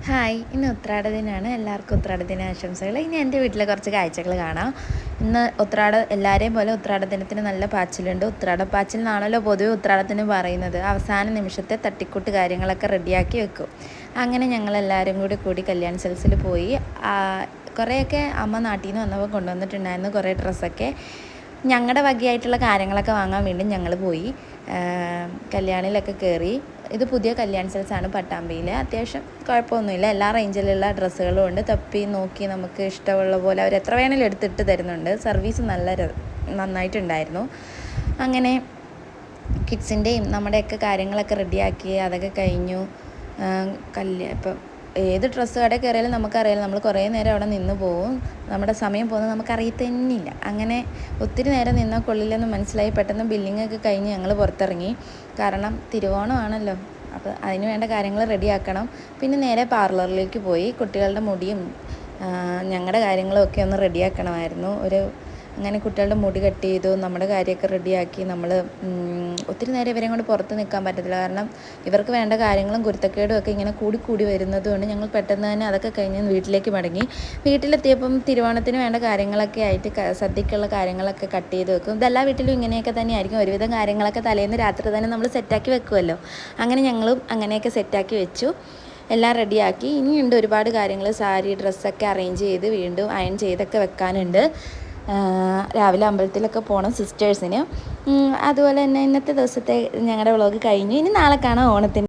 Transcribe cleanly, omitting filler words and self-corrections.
Hi, ഇന്ന് ഉത്രാട ദിനമാണ്. എല്ലാവർക്കും ഉത്രാട ദിന ആശംസകൾ. ഇനി എൻ്റെ വീട്ടിലെ കുറച്ച് കാഴ്ചകൾ കാണാം. ഇന്ന് എല്ലാവരെയും പോലെ ഉത്രാട ദിനത്തിന് നല്ല പാച്ചിലുണ്ട്. ഉത്രാടപ്പാച്ചിൽ എന്നാണല്ലോ പൊതുവെ ഉത്രാടത്തിന് പറയുന്നത്. അവസാന നിമിഷത്തെ തട്ടിക്കൂട്ട് കാര്യങ്ങളൊക്കെ റെഡിയാക്കി വെക്കും. അങ്ങനെ ഞങ്ങളെല്ലാവരും കൂടി കല്യാൺ സിൽക്സിൽ പോയി. കുറേയൊക്കെ അമ്മ നാട്ടിൽ നിന്ന് വന്നപ്പോൾ കൊണ്ടുവന്നിട്ടുണ്ടായിരുന്നു കുറേ ഡ്രസ്സൊക്കെ. ഞങ്ങളുടെ വകയായിട്ടുള്ള കാര്യങ്ങളൊക്കെ വാങ്ങാൻ വേണ്ടി ഞങ്ങൾ പോയി. കല്യാണിലൊക്കെ കയറി. ഇത് പുതിയ കല്യാൺ സിൽക്സാണ് പട്ടാമ്പിയിൽ. അത്യാവശ്യം കുഴപ്പമൊന്നുമില്ല. എല്ലാ റേഞ്ചിലുള്ള ഡ്രസ്സുകളും ഉണ്ട്. തപ്പി നോക്കി നമുക്ക് ഇഷ്ടമുള്ള പോലെ അവർ എത്ര വേണേലും എടുത്തിട്ട് തരുന്നുണ്ട്. സർവീസ് നന്നായിട്ടുണ്ടായിരുന്നു. അങ്ങനെ കിഡ്സിൻ്റെയും നമ്മുടെയൊക്കെ കാര്യങ്ങളൊക്കെ റെഡിയാക്കി അതൊക്കെ കഴിഞ്ഞു. ഇപ്പം ഏത് ഡ്രസ്സ് കടയിൽ കയറിയാലും നമുക്കറിയാം, നമ്മൾ കുറേ നേരം അവിടെ നിന്ന് പോവും. നമ്മുടെ സമയം പോകുന്നത് നമുക്കറിയത്തന്നില്ല. അങ്ങനെ ഒത്തിരി നേരം നിന്നാൽ കൊള്ളില്ലെന്ന് മനസ്സിലായി. പെട്ടെന്ന് ബില്ലിങ്ങൊക്കെ കഴിഞ്ഞ് ഞങ്ങൾ പുറത്തിറങ്ങി. കാരണം തിരുവോണമാണല്ലോ, അപ്പോൾ അതിന് വേണ്ട കാര്യങ്ങൾ റെഡിയാക്കണം. പിന്നെ നേരെ പാർലറിലേക്ക് പോയി. കുട്ടികളുടെ മുടിയും ഞങ്ങളുടെ കാര്യങ്ങളും ഒക്കെ ഒന്ന് റെഡിയാക്കണമായിരുന്നു. അങ്ങനെ കുട്ടികളുടെ മുടി കട്ട് ചെയ്തു, നമ്മുടെ കാര്യമൊക്കെ റെഡിയാക്കി. നമ്മൾ ഒത്തിരി നേരം ഇവരെയും കൊണ്ട് പുറത്ത് നിൽക്കാൻ പറ്റത്തില്ല. കാരണം ഇവർക്ക് വേണ്ട കാര്യങ്ങളും കുരുത്തക്കേടും ഒക്കെ ഇങ്ങനെ കൂടി വരുന്നതുകൊണ്ട് ഞങ്ങൾ പെട്ടെന്ന് തന്നെ അതൊക്കെ കഴിഞ്ഞ് വീട്ടിലേക്ക് മടങ്ങി. വീട്ടിലെത്തിയപ്പം തിരുവോണത്തിന് വേണ്ട കാര്യങ്ങളൊക്കെ ആയിട്ട് സദ്യക്കുള്ള കാര്യങ്ങളൊക്കെ കട്ട് ചെയ്ത് വെക്കും. ഇതെല്ലാ വീട്ടിലും ഇങ്ങനെയൊക്കെ തന്നെ ആയിരിക്കും. ഒരുവിധം കാര്യങ്ങളൊക്കെ തലേന്ന് രാത്രി തന്നെ നമ്മൾ സെറ്റാക്കി വെക്കുമല്ലോ. അങ്ങനെ ഞങ്ങളും അങ്ങനെയൊക്കെ സെറ്റാക്കി വെച്ചു. എല്ലാം റെഡിയാക്കി. ഇനിയുണ്ട് ഒരുപാട് കാര്യങ്ങൾ. സാരി ഡ്രസ്സൊക്കെ അറേഞ്ച് ചെയ്ത് വീണ്ടും അയൺ ചെയ്തൊക്കെ വെക്കാനുണ്ട്. രാവിലെ അമ്പലത്തിലൊക്കെ പോകണം സിസ്റ്റേഴ്സിന്. അതുപോലെ തന്നെ ഇന്നത്തെ ദിവസത്തെ ഞങ്ങളുടെ വ്ളോഗ് കഴിഞ്ഞു. ഇനി നാളെ കാണാം ഓണത്തിന്.